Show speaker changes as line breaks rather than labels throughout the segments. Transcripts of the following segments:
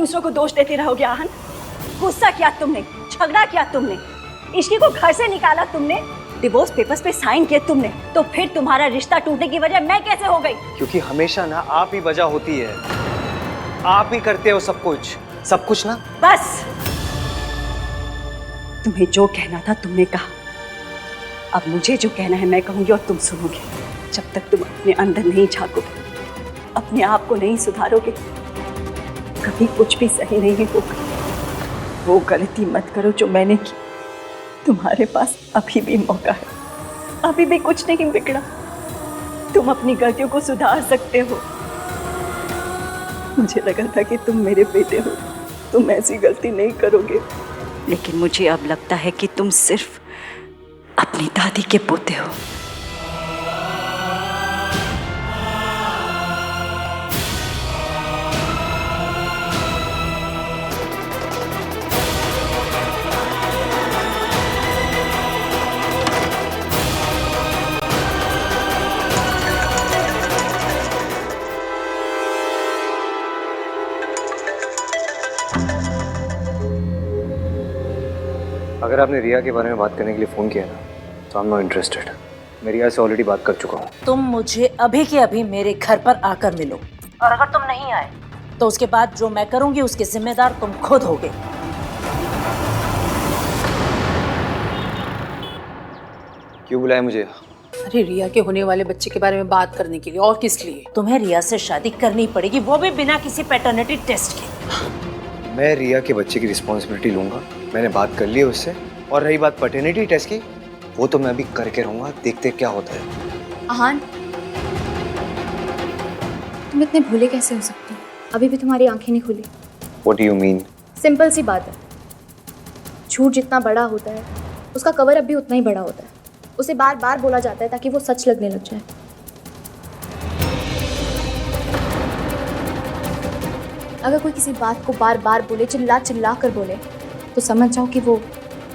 दूसरों को दोष देते रहोगे आहन? गुस्सा किया तुमने, झगड़ा किया तुमने, इश्की को घर से निकाला तुमने, डिवोर्स पेपर्स पे साइन किए तुमने, तो फिर तुम्हारा रिश्ता टूटने की वजह मैं कैसे हो गई?
क्योंकि हमेशा ना आप ही वजह होती है, आप ही करते हो सब कुछ ना।
बस, तुम्हें जो कहना था तुमने कहा, अब मुझे जो कहना है मैं कहूंगी और तुम सुनोगे। जब तक तुम अपने अंदर नहीं झांकोगे, अपने आप को नहीं सुधारोगे, कभी कुछ भी सही नहीं होगा। वो गलती मत करो जो मैंने की। तुम्हारे पास अभी भी मौका है, अभी भी कुछ नहीं बिगड़ा, तुम अपनी गलतियों को सुधार सकते हो। मुझे लगा था कि तुम मेरे बेटे हो, तुम ऐसी गलती नहीं करोगे, लेकिन मुझे अब लगता है कि तुम सिर्फ अपनी दादी के पोते हो।
अगर आपने रिया के बारे में बात करने के लिए फोन किया ना, तो आई एम नॉट इंटरेस्टेड। मैं रिया से ऑलरेडी बात कर चुका हूँ।
तुम मुझे अभी के अभी मेरे घर पर आकर मिलो, और अगर तुम नहीं आए तो उसके बाद जो मैं करूंगी उसके जिम्मेदार तुम खुद होगे।
क्यों बुलाया मुझे?
अरे रिया के होने वाले बच्चे के बारे में बात करने के लिए, और किस लिए?
तुम्हें रिया से शादी करनी पड़ेगी, वो भी बिना किसी पैटर्निटी टेस्ट के।
मैं रिया के बच्चे की रिस्पॉन्सिबिलिटी लूंगा, मैंने बात कर ली है उससे। और रही बात पैटर्निटी टेस्ट की, वो तो मैं अभी करके रहूंगा, देखते क्या होता है।
आहान, तुम इतने भोले कैसे हो सकते हो? अभी भी तुम्हारी आंखें नहीं खुली।
What do you mean?
Simple सी बात है, झूठ जितना बड़ा होता है उसका कवर अप भी उतना ही बड़ा होता है। उसे बार बार बोला जाता है ताकि वो सच लगने लग जाए। अगर कोई किसी बात को बार बार बोले, चिल्ला चिल्ला कर बोले, तो समझ जाओ कि वो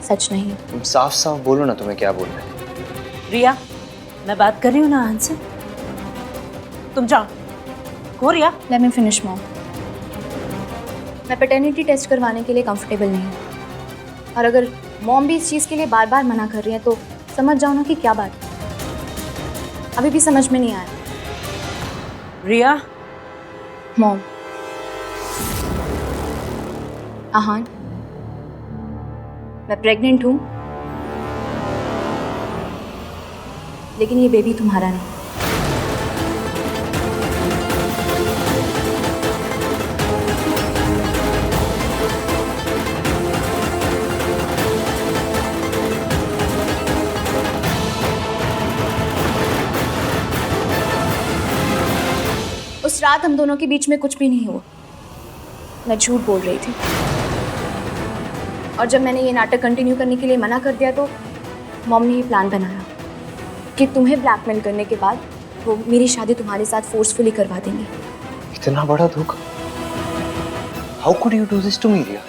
सच नहीं है।
तुम साफ साफ बोलो ना, तुम्हें क्या बोलना है।
रिया, मैं बात कर रही हूँ ना आहन से, तुम जाओ। हो Riya?
Let me finish mom. मैं पैटर्निटी टेस्ट करवाने के लिए कंफर्टेबल नहीं हूँ, और अगर मॉम भी इस चीज़ के लिए बार बार मना कर रही है तो समझ जाओ ना कि क्या बात है। अभी भी समझ में नहीं आया।
रिया?
मॉम, आहान, मैं प्रेग्नेंट हूँ, लेकिन ये बेबी तुम्हारा नहीं। उस रात हम दोनों के बीच में कुछ भी नहीं हुआ। मैं झूठ बोल रही थी, और जब मैंने ये नाटक कंटिन्यू करने के लिए मना कर दिया तो मॉम ने ये प्लान बनाया कि तुम्हें ब्लैकमेल करने के बाद वो मेरी शादी तुम्हारे साथ फोर्सफुली करवा देंगे।
इतना बड़ा धोखा? How could you do this to me Riya?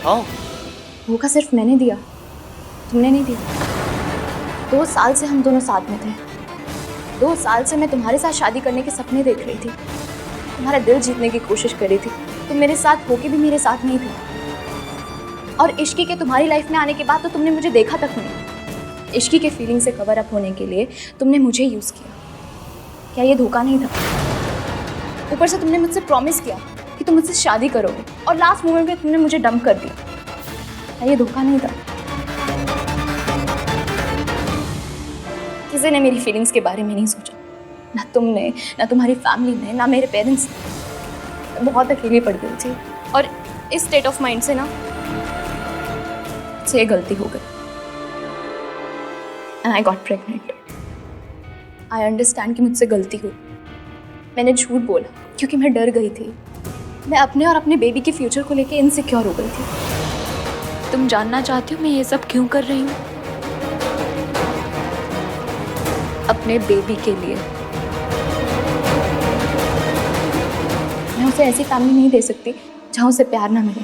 How?
धोखा सिर्फ मैंने दिया, तुमने नहीं दिया। 2 साल से हम दोनों साथ में थे। 2 साल से मैं तुम्हारे साथ शादी करने के सपने देख रही थी, तुम्हारा दिल जीतने की कोशिश कर रही थी। तुम मेरे साथ होके भी मेरे साथ नहीं थे, और इश्की के तुम्हारी लाइफ में आने के बाद तो तुमने मुझे देखा तक नहीं। इश्की के फीलिंग से कवर अप होने के लिए तुमने मुझे यूज़ किया। क्या ये धोखा नहीं था? ऊपर से तुमने मुझसे प्रॉमिस किया कि तुम मुझसे शादी करोगे, और लास्ट मोमेंट में तुमने मुझे डंप कर दिया। क्या ये धोखा नहीं था? किसी ने मेरी फीलिंग्स के बारे में नहीं सोचा, ना तुमने, ना तुम्हारी फैमिली ने, ना मेरे पेरेंट्स ने। बहुत अकेली पड़ गई थी, और इस स्टेट ऑफ माइंड से ना से गलती हो गई, and I got pregnant. I understand कि मुझसे गलती हुई। मैंने झूठ बोला क्योंकि मैं डर गई थी। मैं अपने और अपने बेबी के फ्यूचर को लेके इनसिक्योर हो गई थी। तुम जानना चाहती हो मैं ये सब क्यों कर रही हूँ? अपने बेबी के लिए। मैं उसे ऐसी फैमिली नहीं दे सकती जहाँ उसे प्यार ना मिले,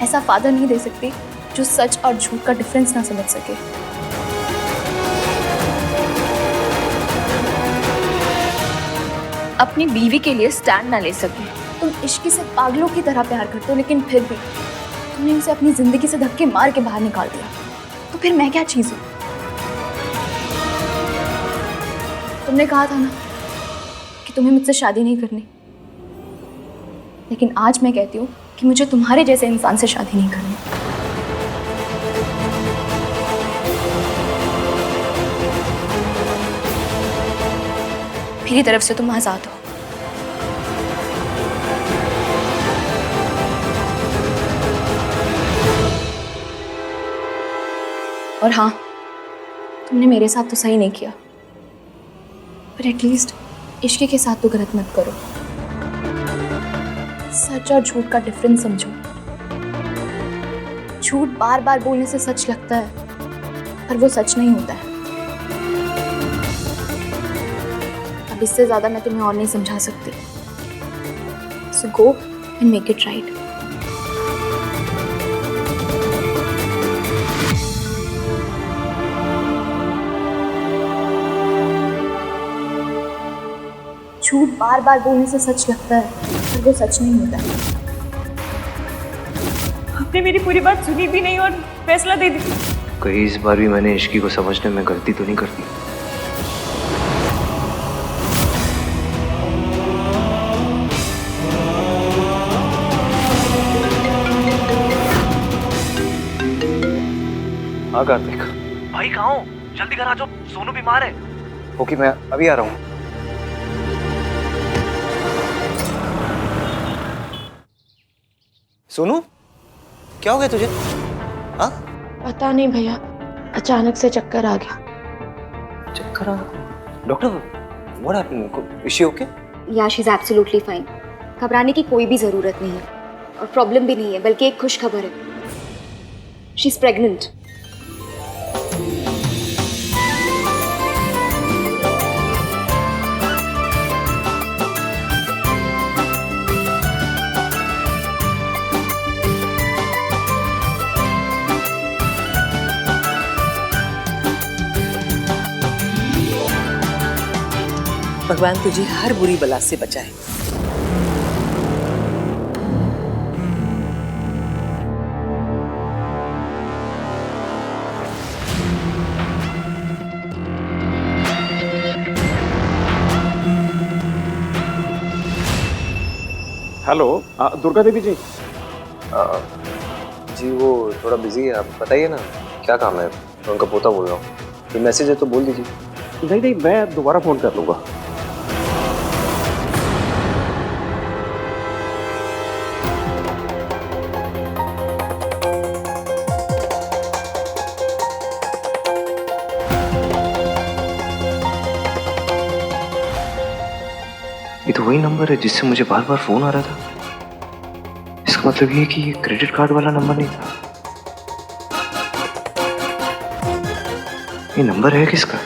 ऐसा फादर नहीं दे सकती जो सच और झूठ का डिफरेंस ना समझ सके। अपनी बीवी के लिए स्टैंड ना ले सके। तुम इश्क से पागलों की तरह प्यार करते हो, लेकिन फिर भी तुमने उसे अपनी जिंदगी से धक्के मार के बाहर निकाल दिया। तो फिर मैं क्या चीज़ हूँ? तुमने कहा था ना कि तुम्हें मुझसे शादी नहीं करनी, लेकिन आज मैं कहती हूँ कि मुझे तुम्हारे जैसे इंसान से शादी नहीं करनी। मेरी तरफ से तुम आजाद हो। और हाँ, तुमने मेरे साथ तो सही नहीं किया, पर एटलीस्ट इश्क के साथ तो गलत मत करो। सच और झूठ का डिफरेंस समझो। झूठ बार बार बोलने से सच लगता है, पर वो सच नहीं होता है। अब इससे ज्यादा मैं तुम्हें और नहीं समझा सकती। So go and make it right. झूठ बार बार बोलने से सच लगता है, पर वो सच नहीं होता है।
आपने मेरी पूरी बात सुनी भी नहीं और फैसला दे दिया।
कहीं इस बार भी मैंने इश्की को समझने में गलती तो नहीं करती। हाँ कार्तिक
भाई कहाँ हो? जल्दी घर आ जाओ, सोनू बीमार है।
ओके, मैं अभी आ रहा हूँ। सोनू, क्या हो गया तुझे? हाँ?
पता नहीं भैया, अचानक से चक्कर आ गया।
चक्कर आ गया? Doctor, what happened? Is she okay?
या शी इज एब्सोल्युटली फाइन। घबराने की कोई भी ज़रूरत नहीं है और प्रॉब्लम भी नहीं है, बल्कि एक खुश खबर है। She is pregnant.
भगवान तुझे हर बुरी बला से बचाए।
हेलो, दुर्गा देवी जी।
जी वो थोड़ा बिजी है, आप बताइए ना क्या काम है। मैं उनका पोता बोल रहा हूँ, कोई मैसेज है तो बोल दीजिए।
नहीं नहीं, मैं दोबारा फोन कर लूंगा।
ये तो वही नंबर है जिससे मुझे बार बार फोन आ रहा था। इसका मतलब ये कि ये क्रेडिट कार्ड वाला नंबर नहीं था। ये नंबर है किसका?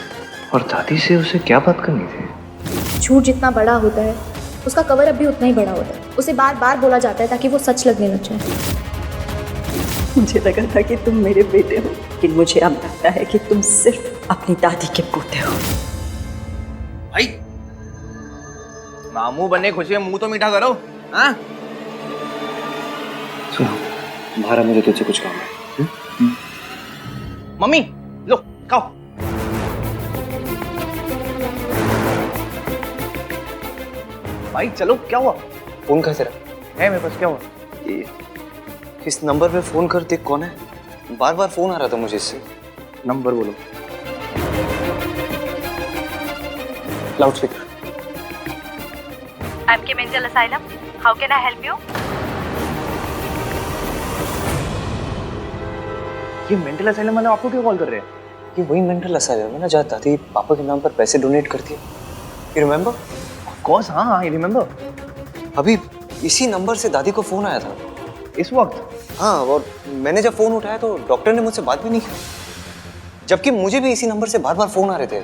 और दादी से उसे क्या बात करनी थी?
झूठ जितना बड़ा होता है, उसका कवर अप भी उतना ही बड़ा होता है। उसे बार बार बोला जाता है ताकि वो सच लगने लग जाए।
मुझे लगा था कि तुम मेरे बेटे हो, लेकिन मुझे अब लगता है कि तुम सिर्फ अपनी दादी के पोते हो।
भाई मामू बने खुशी है, मुंह तो मीठा करो। हाँ
सुनो, बाहर मुझे तुझसे कुछ काम है।
मम्मी लो खाओ। भाई चलो, क्या हुआ?
फोन कैसे रहा
है मेरे पास, क्या हुआ?
ये इस नंबर पे फोन कर, देख कौन है। बार बार फोन आ रहा था मुझे इससे।
नंबर बोलो।
Loud speaker.
MK Mental Asylum. How can I help you?
ये मेंटल असाइलम वाले आपको क्यों कॉल कर रहे हैं?
ये वही मेंटल असाइलम है ना जहाँ दादी पापा के नाम पर पैसे डोनेट करती है। You remember?
ऑफ कोर्स, हाँ हाँ, आई रिमेम्बर।
अभी इसी नंबर से दादी को फोन आया था
इस वक्त?
हाँ, और मैंने जब फोन उठाया तो डॉक्टर ने मुझसे बात भी नहीं की, जबकि मुझे भी इसी नंबर से बार बार फोन आ रहे थे।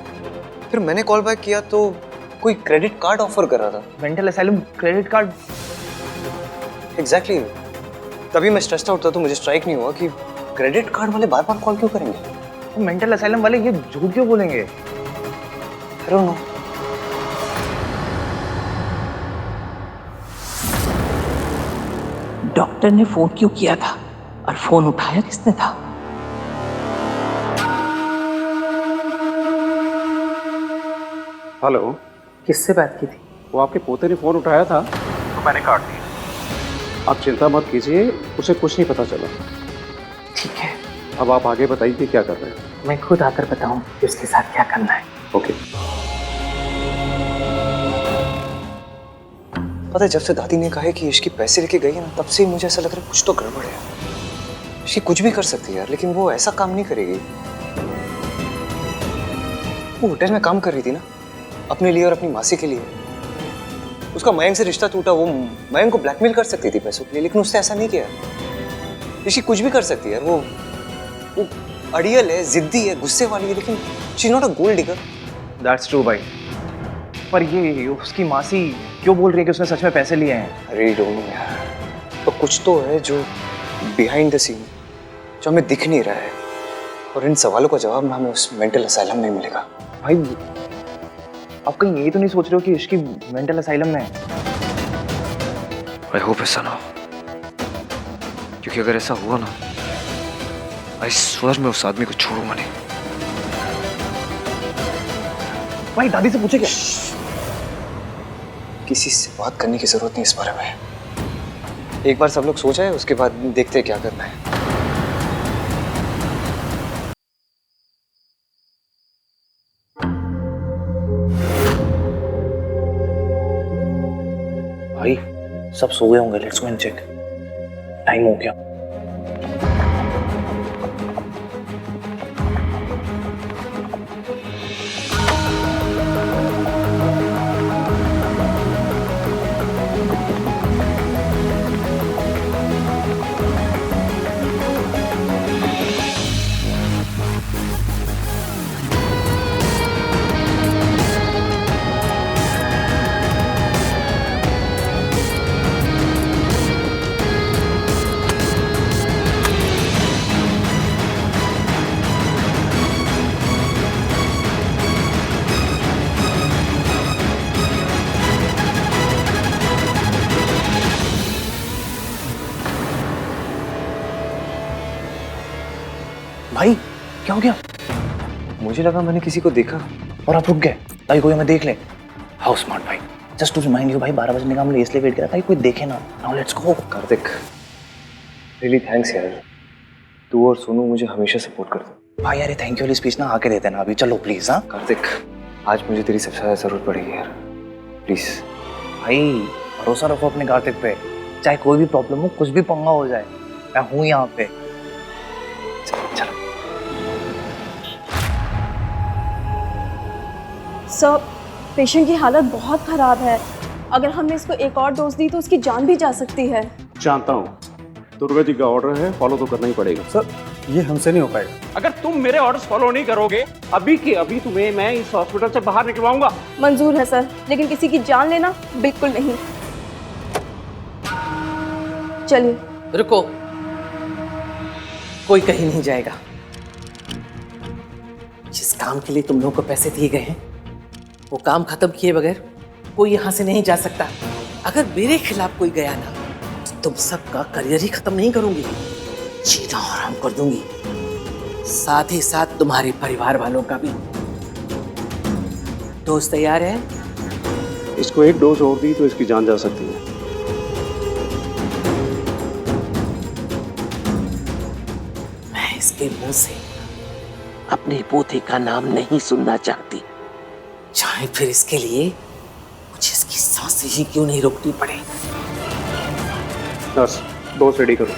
फिर मैंने कॉल बैक किया तो कोई क्रेडिट कार्ड ऑफर कर रहा था।
Mental asylum credit card?
Exactly. तभी मैं स्ट्रेस्ड आउट था तो मुझे स्ट्राइक नहीं हुआ कि क्रेडिट कार्ड वाले बार बार कॉल क्यों करेंगे।
तो मेंटल असाइलम वाले ये झूठ क्यों बोलेंगे?
I don't know.
डॉक्टर ने फोन क्यों किया था और फोन उठाया किसने था?
हेलो,
किससे बात की थी?
वो आपके पोते ने फोन उठाया था तो मैंने काट दिया। आप चिंता मत कीजिए, उसे कुछ नहीं पता चला।
ठीक है,
अब आप आगे बताइए क्या कर रहे हैं।
मैं खुद आकर बताऊं कि उसके साथ क्या करना है।
ओके।
पता है, जब से दादी ने कहा है कि इश्की पैसे लेके गई है ना, तब से ही मुझे ऐसा लग रहा है कुछ तो गड़बड़ है। इश्की कुछ भी कर सकती है यार, लेकिन वो ऐसा काम नहीं करेगी। वो होटल में काम कर रही थी ना, अपने लिए और अपनी मासी के लिए। उसका मयंक से रिश्ता टूटा, वो मयंक को ब्लैकमेल कर सकती थी पैसों के लिए, लेकिन उसने ऐसा नहीं किया। इश्की कुछ भी कर सकती है यार। वो अड़ियल है, जिद्दी है, गुस्से वाली है, लेकिन she is not a gold digger.
That's true भाई, पर ये उसकी मासी क्यों बोल रही है कि उसने सच में पैसे लिए हैं?
अरे डोंट नो यार, तो कुछ तो है जो बिहाइंड द सीन, जो हमें दिख नहीं रहा है, और इन सवालों का जवाब ना हमें उस मेंटल असाइलम में मिलेगा।
भाई आप कहीं ये तो नहीं सोच रहे हो कि इसकी मेंटल असाइलम में है?
आई होप ऐसा ना हो, क्योंकि अगर ऐसा हुआ ना, आई स्वर में उस आदमी को छोड़ूंगा नहीं।
भाई दादी से पूछे क्या?
किसी से बात करने की जरूरत नहीं इस बारे में। एक बार सब लोग सो जाए, उसके बाद देखते हैं क्या करना है।
भाई सब सो गए होंगे, let's go and check. Time हो गया। भाई क्या हो गया?
मुझे लगा मैंने किसी को देखा।
और आप रुक गए ताकि कोई हमें देख ले। हाउ स्मार्ट भाई। जस्ट टू रिमाइंड यू भाई, 12 बजने का हमने इसलिए वेट किया ताकि कोई देखे ना। Now let's go.
Kartik, really thanks यार, तू और सोनू मुझे हमेशा सपोर्ट करते।
भाई यार, थैंक यू वाली स्पीच ना आके देते ना अभी। चलो प्लीज। हाँ
कार्तिक, आज मुझे तेरी सबसे ज्यादा जरूरत पड़ेगी यार, प्लीज।
भाई भरोसा रखो अपने कार्तिक पे, चाहे कोई भी प्रॉब्लम हो, कुछ भी पंगा हो जाए, मैं हूँ यहाँ पे।
चलो।
सर, पेशेंट की हालत बहुत ख़राब है। अगर हमने इसको एक और डोज दी तो उसकी जान भी जा सकती है।
जानता हूँ, दुर्गा जी का ऑर्डर है, फॉलो तो करना ही पड़ेगा।
सर, ये हमसे नहीं हो पाएगा।
अगर तुम मेरे ऑर्डर्स फॉलो नहीं करोगे, अभी के अभी तुम्हें मैं इस हॉस्पिटल से बाहर निकलवाऊंगा।
मंजूर है सर, लेकिन किसी की जान लेना बिल्कुल नहीं। चलिए।
रुको, कोई कहीं नहीं जाएगा। जिस काम के लिए तुम लोगों को पैसे दिए गए हैं, वो काम खत्म किए बगैर कोई यहाँ से नहीं जा सकता। अगर मेरे खिलाफ कोई गया ना, तो तुम सबका करियर ही खत्म नहीं करूंगी, जीना आराम कर दूंगी, साथ ही साथ तुम्हारे परिवार वालों का भी। दोस्त तैयार है?
इसको एक डोज और दी तो इसकी जान जा सकती है।
मैं इसके मुंह से अपने पोते का नाम नहीं सुनना चाहती, चाहे फिर इसके लिए मुझे इसकी सांसें ही क्यों नहीं रोकनी पड़े।
बस डोज रेडी करो।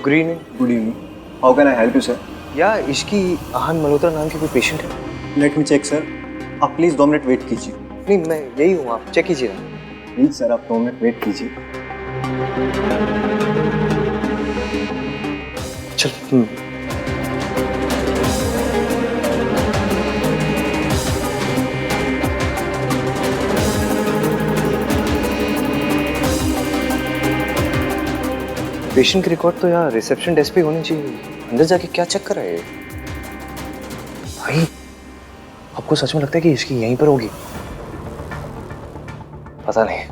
Good evening.
Good evening. How can I help you sir?
या इश्की आहन मल्होत्रा नाम की कोई पेशेंट है?
Let me check sir. आप प्लीज़ 2 मिनट वेट कीजिए।
नहीं, मैं यही हूँ, आप चेक कीजिए।
प्लीज़ सर, आप 2 मिनट वेट कीजिए।
चल। पेशेंट की रिकॉर्ड तो यार रिसेप्शन डेस्क पे होनी चाहिए। अंदर जाके क्या चेक कर रहा है?
भाई आपको सच में लगता है कि इसकी यहीं पर होगी?
पता नहीं।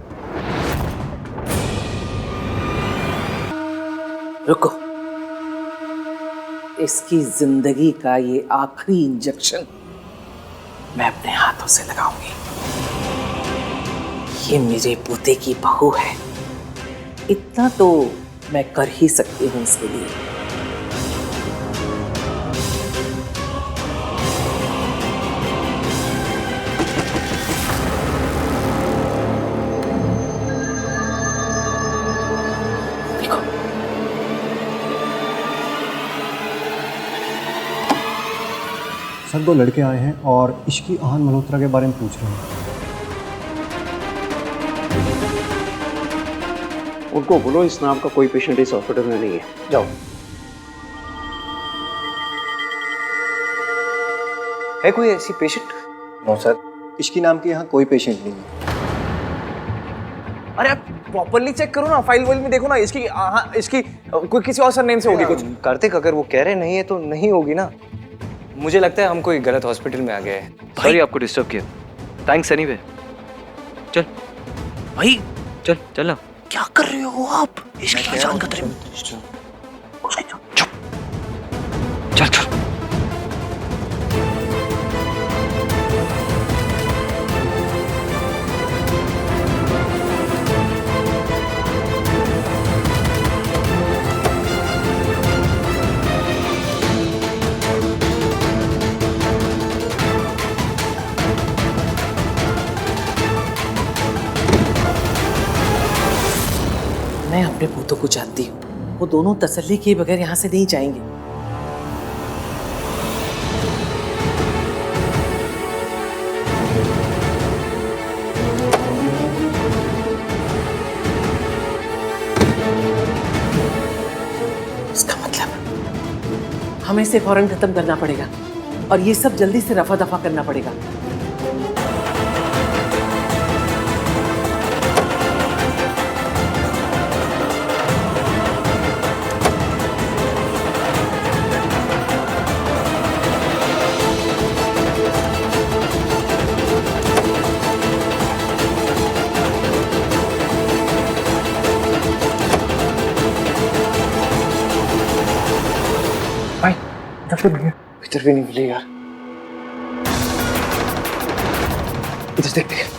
रुको, इसकी जिंदगी का ये आखिरी इंजेक्शन मैं अपने हाथों से लगाऊंगी। ये मेरे पोते की बहू है, इतना तो मैं कर ही सकती हूँ इसके लिए।
सर 2 लड़के आए हैं और इश्की आहान मल्होत्रा के बारे में पूछ रहे हैं।
उनको बोलो इस नाम का कोई पेशेंट इस हॉस्पिटल में नहीं है। जाओ।
है कोई ऐसी पेशेंट?
नो सर, इश्की नाम के यहाँ कोई पेशेंट नहीं है।
अरे आप प्रॉपरली चेक करो ना, फाइल वाइल में देखो ना। इसकी इसकी कोई किसी और सरनेम से होगी कुछ।
कार्तिक, अगर वो कह रहे नहीं है तो नहीं होगी ना। मुझे लगता है हम कोई गलत हॉस्पिटल में आ गए हैं।
सॉरी आपको डिस्टर्ब किया। Thanks anyway. चल
भाई
चल चल ना।
क्या कर रहे हो आप? इसकी जान खतरे में।
चल चल।
मैं अपने पोतों को जानती हूँ, वो दोनों तसल्ली किए बगैर यहाँ से नहीं जाएंगे। इसका मतलब हमें इसे फौरन खत्म करना पड़ेगा और ये सब जल्दी से रफा दफा करना पड़ेगा।
इधर भी नहीं मिली यार। इधर देखते हैं।